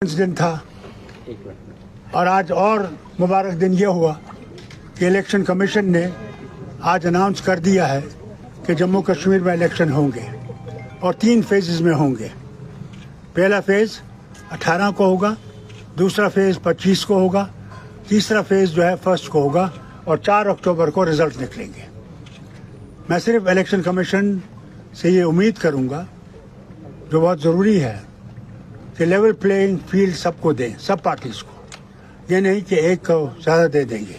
दिन था और आज और मुबारक दिन ये हुआ कि इलेक्शन कमीशन ने आज अनाउंस कर दिया है कि जम्मू कश्मीर में इलेक्शन होंगे और 3 फेजेस में होंगे। पहला फेज 18 को होगा, दूसरा फेज 25 को होगा, तीसरा फेज जो है 1 को होगा और 4 अक्टूबर को रिजल्ट निकलेंगे। मैं सिर्फ इलेक्शन कमीशन से ये उम्मीद करूंगा, जो बहुत ज़रूरी है, कि लेवल प्लेइंग फील्ड सबको दें, सब पार्टीज को। ये नहीं कि एक को ज़्यादा दे देंगे।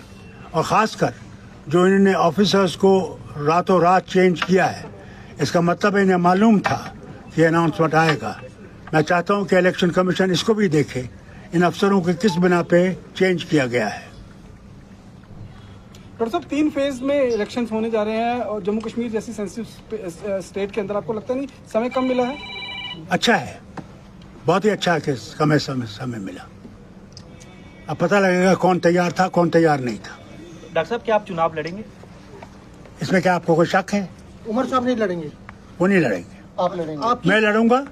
और ख़ासकर जो इन्होंने ऑफिसर्स को रातों रात चेंज किया है, इसका मतलब इन्हें मालूम था कि अनाउंसमेंट आएगा। मैं चाहता हूं कि इलेक्शन कमीशन इसको भी देखे, इन अफसरों को किस बिना पे चेंज किया गया है। डॉक्टर साहब, 3 फेज में इलेक्शंस होने जा रहे हैं और जम्मू कश्मीर जैसी सेंसिटिव स्टेट के अंदर आपको लगता नहीं समय कम मिला है? अच्छा है, बहुत ही अच्छा है कि समय मिला। अब पता लगेगा कौन तैयार था, कौन तैयार नहीं था। डॉक्टर साहब, क्या आप चुनाव लड़ेंगे? इसमें क्या आपको कोई शक है? उमर साहब नहीं लड़ेंगे? वो नहीं लड़ेंगे। आप लड़ेंगे? मैं लड़ूंगा।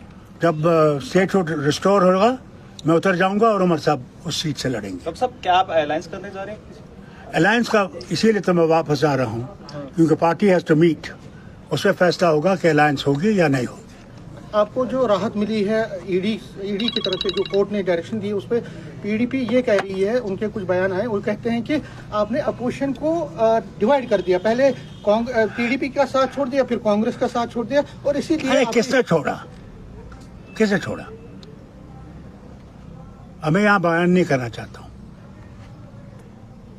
जब स्टेटहुड रिस्टोर होगा मैं उतर जाऊंगा और उमर साहब उस सीट से लड़ेंगे। डॉक्टर साहब, क्या आप अलायंस करने जा रहे हैं? अलायंस का इसीलिए तो मैं वापस आ रहा हूँ, क्योंकि पार्टी हैज टू मीट, उसमें फैसला होगा कि अलायंस होगी या नहीं होगी। आपको जो राहत मिली है ईडी की तरफ से, जो कोर्ट ने डायरेक्शन दी, उस पर पीडीपी ये कह रही है, उनके कुछ बयान आए, वो कहते हैं कि आपने अपोजिशन को डिवाइड कर दिया। पहले पीडीपी का साथ छोड़ दिया, फिर कांग्रेस का साथ छोड़ दिया, और इसीलिए किसने छोड़ा? किसने छोड़ा? अब मैं यहाँ बयान नहीं करना चाहता हूँ।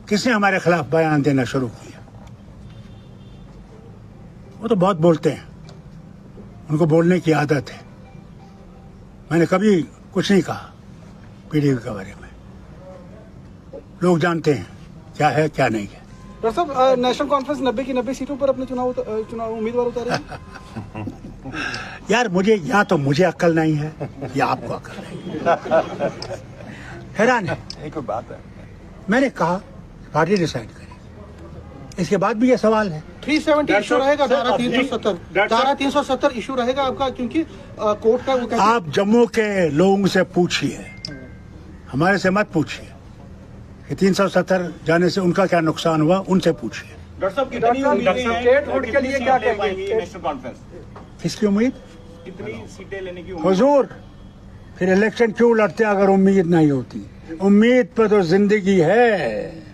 किसने हमारे खिलाफ बयान देना शुरू किया? वो तो बहुत बोलते हैं, उनको बोलने की आदत है। मैंने कभी कुछ नहीं कहा पीडीपी के बारे में। लोग जानते हैं क्या है क्या नहीं है। डॉक्टर साहब, नेशनल कॉन्फ्रेंस 90 की 90 सीटों पर अपने चुनाव उम्मीदवार उतारे। यार मुझे अक्ल नहीं है या आपको अक्ल नहीं? हैरान है। एक बात है, मैंने कहा पार्टी डिसाइड करे, इसके बाद भी ये सवाल है। 370 इशू रहेगा, धारा 370 इशू रहेगा आपका, क्योंकि कोर्ट का वो आप जम्मू के लोगों से पूछिए, हमारे से मत पूछिए कि 370 जाने से उनका क्या नुकसान हुआ, उनसे पूछिए। डॉक्टर साहब, कितनी स्टेटहुड के लिए क्या कहेंगे? नेशनल कॉन्फ्रेंस किसकी उम्मीद? कितनी सीटें लेने की उम्मीद? हुजूर, फिर इलेक्शन क्यों लड़ते अगर उम्मीद नहीं होती? उम्मीद पर तो जिंदगी है,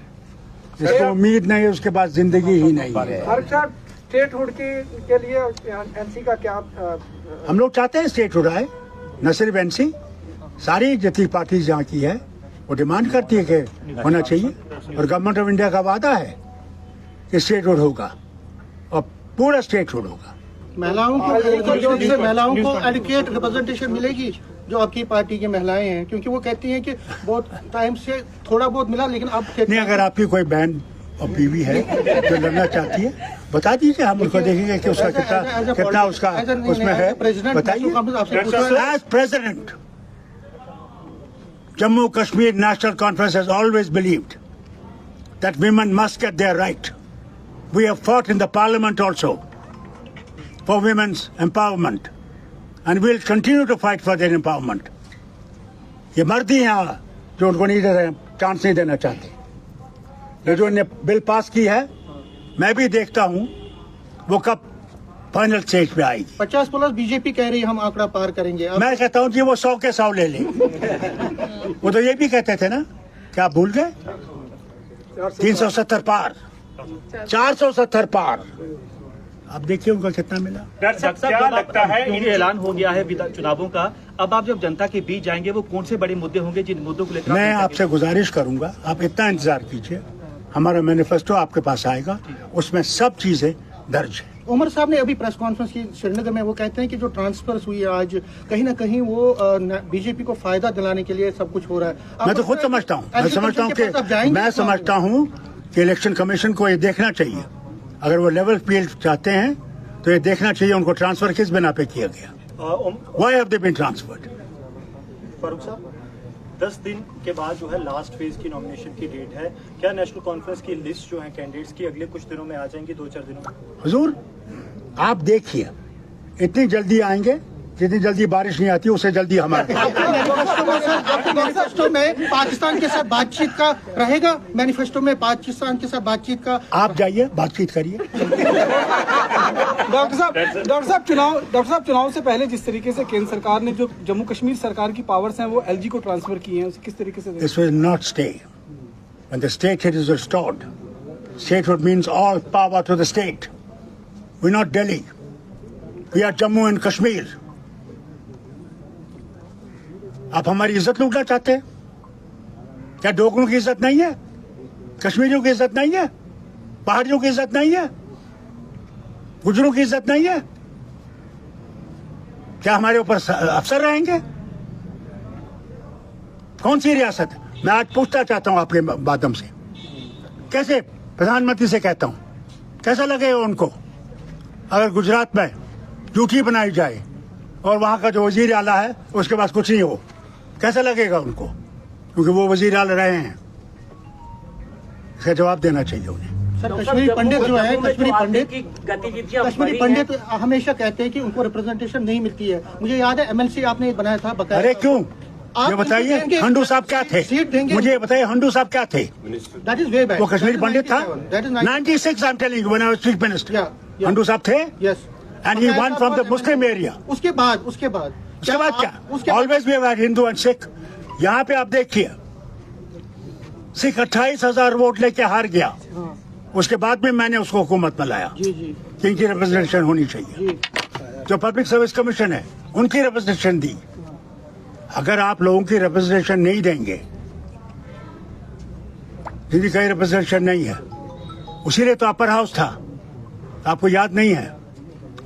जिसको उम्मीद नहीं है उसके पास जिंदगी ही नहीं है। स्टेटहुड के लिए एनसी का क्या? हम लोग चाहते हैं स्टेटहुड आए, न सिर्फ एनसी, सारी जितनी पार्टी जहाँ की है वो डिमांड करती है कि होना चाहिए। और गवर्नमेंट ऑफ इंडिया का वादा है कि स्टेटहुड होगा और पूरा स्टेटहुड होगा। महिलाओं को एडुकेट रिप्रेजेंटेशन मिलेगी, जो आपकी पार्टी की महिलाएं हैं, क्योंकि वो कहती हैं कि बहुत टाइम से थोड़ा बहुत मिला, लेकिन अब नहीं, अगर आपकी कोई बहन और बीवी है जो लड़ना चाहती है, बता दीजिए, हम उनको देखेंगे कि उसका कितना उसका उसमें है, बताइए। As president, Jammu Kashmir National Conference has always believed that women must get their right. We have fought in the parliament also for women's empowerment, and we'll continue to fight for their empowerment. ये मर्द ही हैं जो उनको नहीं दे रहे, chance नहीं देना चाहते। ये जो इन्हें बिल पास की है, मैं भी देखता हूँ वो कब फाइनल स्टेज पे आएगी। 50+ बीजेपी कह रही है हम आंकड़ा पार करेंगे। मैं कहता हूँ कि वो 100 के 100 ले लें। वो तो ये भी कहते थे ना, क्या आप भूल गए? 370 पार, 470 पार। अब देखिए उनको कितना मिला। डॉक्टर साहब, क्या लगता है, ये ऐलान हो गया है चुनावों का, अब आप जब जनता के बीच जाएंगे, वो कौन से बड़े मुद्दे होंगे जिन मुद्दों को लेकर? मैं आपसे गुजारिश करूंगा, आप इतना इंतजार कीजिए, हमारा मैनिफेस्टो आपके पास आएगा, उसमें सब चीजें दर्ज है। उमर साहब ने अभी प्रेस कॉन्फ्रेंस की श्रीनगर में, वो कहते हैं कि जो ट्रांसफर्स हुई है आज, कहीं ना कहीं वो बीजेपी को फायदा दिलाने के लिए सब कुछ हो रहा है। मैं तो खुद समझता हूँ, मैं समझता हूँ कि इलेक्शन कमीशन को ये देखना चाहिए, अगर वो लेवल फील्ड चाहते हैं तो ये देखना चाहिए उनको ट्रांसफर किस बिना पे किया गया। Why have they been transferred? Farooq साहब, 10 दिन के बाद जो है लास्ट फेज की नॉमिनेशन की डेट है, क्या नेशनल कॉन्फ्रेंस की लिस्ट जो है कैंडिडेट्स की अगले कुछ दिनों में आ जाएंगी, 2-4 दिनों में? हुजूर, आप देखिए, इतनी जल्दी आएंगे जितनी जल्दी बारिश नहीं आती उससे जल्दी हमारे मैनिफेस्टो में पाकिस्तान के साथ बातचीत का रहेगा, मैनिफेस्टो में पाकिस्तान के साथ बातचीत का। आप जाइए, बातचीत करिए। डॉक्टर साहब चुनाव से पहले जिस तरीके से केंद्र सरकार ने जो जम्मू कश्मीर सरकार की पावर्स हैं वो एलजी को ट्रांसफर की हैं, उसे किस तरीके से? This will not stay. When the statehood is restored, statehood means all power to the state. We're not Delhi. We are Jammu and Kashmir. आप हमारी इज्जत लूटना चाहते हैं क्या? डोगरों की इज्जत नहीं है? कश्मीरियों की इज्जत नहीं है? पहाड़ियों की इज्जत नहीं है? गुजरों की इज्जत नहीं है? क्या हमारे ऊपर अफसर रहेंगे? कौन सी रियासत? मैं आज पूछना चाहता हूं आपके माध्यम से, कैसे प्रधानमंत्री से कहता हूं, कैसा लगेगा उनको अगर गुजरात में ड्यूटी बनाई जाए और वहां का जो वजीर आला है उसके पास कुछ नहीं हो? कैसा लगेगा उनको? क्योंकि वो वजीर आला रहे हैं। इसका जवाब देना चाहिए उन्हें। सर, कश्मीरी पंडित जो है, कश्मीरी पंडित हमेशा कहते हैं कि उनको रिप्रेजेंटेशन नहीं मिलती है। मुझे याद है एमएलसी आपने बनाया था बकाया। अरे क्यों? ये बताइए, हंडू साहब क्या थे? मुझे ये बताइए, हंडू साहब क्या थे? That is way back. वो कश्मीरी पंडित था? 96 I'm telling you when I was chief minister. हंडू साहब थे? Yes. And he won from the Muslim area. उसके बाद क्या? Always we have had Hindu and Sikh. यहाँ पे आप देखिए, सिख 28,000 वोट लेके हार गया। उसके बाद भी मैंने उसको हुकूमत में लाया। इनकी रिप्रेजेंटेशन होनी चाहिए। जो पब्लिक सर्विस कमीशन है उनकी रिप्रेजेंटेशन दी। अगर आप लोगों की रिप्रेजेंटेशन नहीं देंगे, जिनकी कहीं रिप्रेजेंटेशन नहीं है, उसीलिए तो अपर हाउस था, आपको याद नहीं है?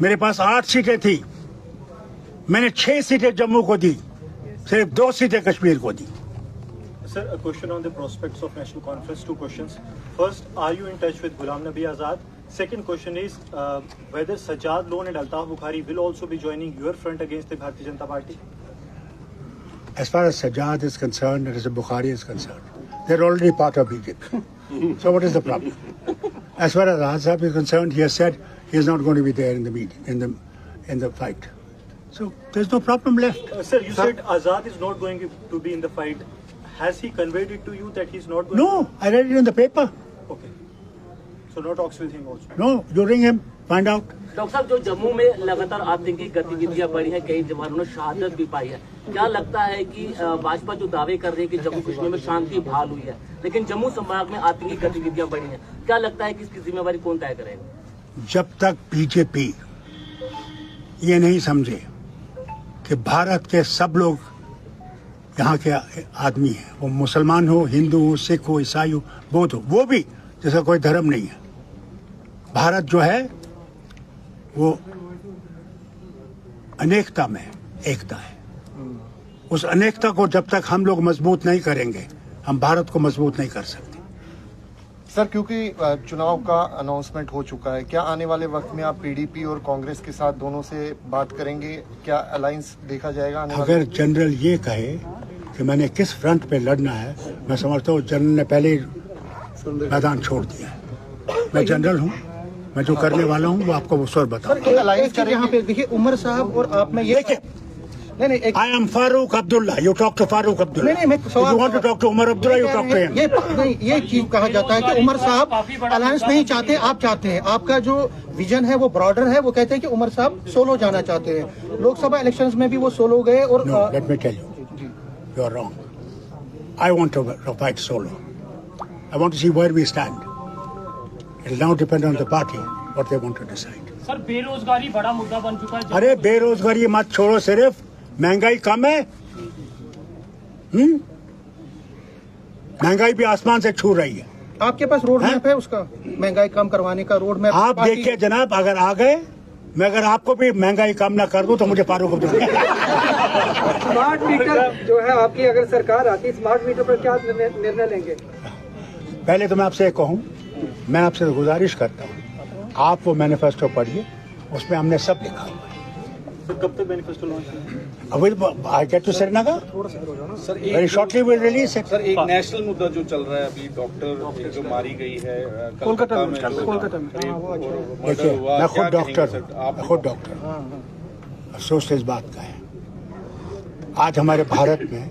मेरे पास 8 सीटें थी, मैंने 6 सीटें जम्मू को दी, सिर्फ 2 सीटें कश्मीर को दी। Sir, a question on the prospects of national conference. 2 questions. First, are you in touch with Ghulam Nabi Azad? Second question is whether Sajjad Lone and Altaf Bukhari will also be joining your front against the Bharatiya Janata Party? As far as Sajjad is concerned, and as Bukhari is concerned, they're already part of BJP. So what is the problem? As far as Azad is concerned, he has said he is not going to be there in the meeting, in the fight. So there's no problem left. Sir, you said Azad is not going to be in the fight. Has he conveyed it to you that he's not going? No, I read it in the paper. Okay. So no talks with him also. No, you ring him, find out. Doctor साहब, जो जम्मू में लगातार आतंकी गतिविधियां बढ़ी हैं, कई जवानों ने शहादत भी पाई है, क्या लगता है कि भाजपा जो दावे कर रही है कि जम्मू कश्मीर में शांति बहाल हुई है, लेकिन जम्मू संभाग में आतंकी गतिविधियां बढ़ी हैं, क्या लगता है कि इसकी जिम्मेवारी कौन तय करेगा? जब तक बीजेपी ये नहीं समझे कि भारत के सब लोग यहाँ के आदमी हैं, वो मुसलमान हो, हिंदू हो, सिख हो, ईसाई हो, बौद्ध हो, वो भी जैसा कोई धर्म नहीं है। भारत जो है वो अनेकता में एकता है। उस अनेकता को जब तक हम लोग मजबूत नहीं करेंगे, हम भारत को मजबूत नहीं कर सकते। सर, क्योंकि चुनाव का अनाउंसमेंट हो चुका है, क्या आने वाले वक्त में आप पीडीपी और कांग्रेस के साथ दोनों से बात करेंगे? क्या अलायंस देखा जाएगा? अगर जनरल ये कहे कि मैंने किस फ्रंट पे लड़ना है, मैं समझता हूँ जनरल ने पहले ही मैदान छोड़ दिया है। मैं जनरल हूँ, मैं जो करने वाला हूँ वो आपको उस वक्त बताऊँ। यहाँ पे देखिए, उमर साहब और आप में ये नहीं, I am Farooq Abdullah. You talk to Farooq Abdullah. नहीं, If you want to talk to Umar Abdullah, you talk to him. ये चीज कहा जाता है कि उमर साहब अलायंस नहीं चाहते, आप चाहते हैं। आपका जो विजन है वो ब्रॉडर है, वो कहते हैं कि उमर साहब सोलो जाना चाहते हैं। लोकसभा इलेक्शंस में भी वो सोलो गए और No, let me tell you, you are wrong. I want to fight solo. I want to see where we stand. It will now depend on the party what they want to decide. Sir, बेरोजगारी बड़ा मुद्दा बन चुका है। अरे बेरोजगारी मत छोड़ो, सिर्फ महंगाई कम है। महंगाई भी आसमान से छू रही है। आपके पास रोड मैप है उसका, महंगाई कम करवाने का रोड मैप? आप देखिए जनाब, अगर आ गए, मैं अगर आपको भी महंगाई कम ना कर दूं तो मुझे फारूक अब्दुल्ला। स्मार्ट मीटर जो है आपकी, अगर सरकार आती, स्मार्ट मीटर पर क्या निर्णय लेंगे? पहले तो मैं आपसे कहूं, मैं आपसे गुजारिश करता हूं, आप वो मैनिफेस्टो पढ़िए, उसमें हमने सब लिखा हुआ है। तो कब तक मैनिफेस्टो लॉन्च होगा? I get to Srinagar very shortly, will release it. Sir, एक नेशनल मुद्दा जो चल रहा है अभी, डॉक्टर जो मारी गई है कोलकाता में, देखिए मैं खुद डॉक्टर हूँ, अफसोस इस बात का है, आज हमारे भारत में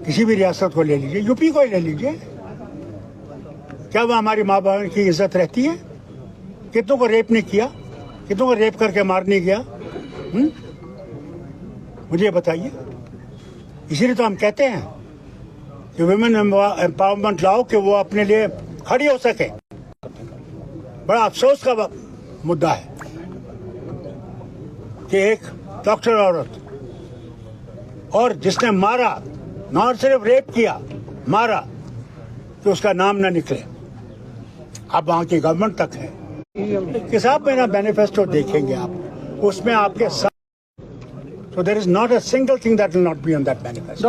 किसी भी रियासत को ले लीजिए, यूपी को ही ले लीजिए, क्या वह हमारी माँ बहन की इज्जत रहती है? कितनों को रेप नहीं किया, कितनों को रेप करके मार नहीं गया? मुझे बताइए। इसीलिए तो हम कहते हैं कि वुमेन एम्पावरमेंट लाओ कि वो अपने लिए खड़ी हो सके। बड़ा अफसोस का मुद्दा है कि एक डॉक्टर औरत और जिसने मारा, न सिर्फ रेप किया, मारा, तो उसका नाम ना निकले। अब वहां की गवर्नमेंट तक है कि साहब मेरा मैनिफेस्टो देखेंगे आप, उसमें आपके साथ, so there is not a single thing that will not be on that manifesto.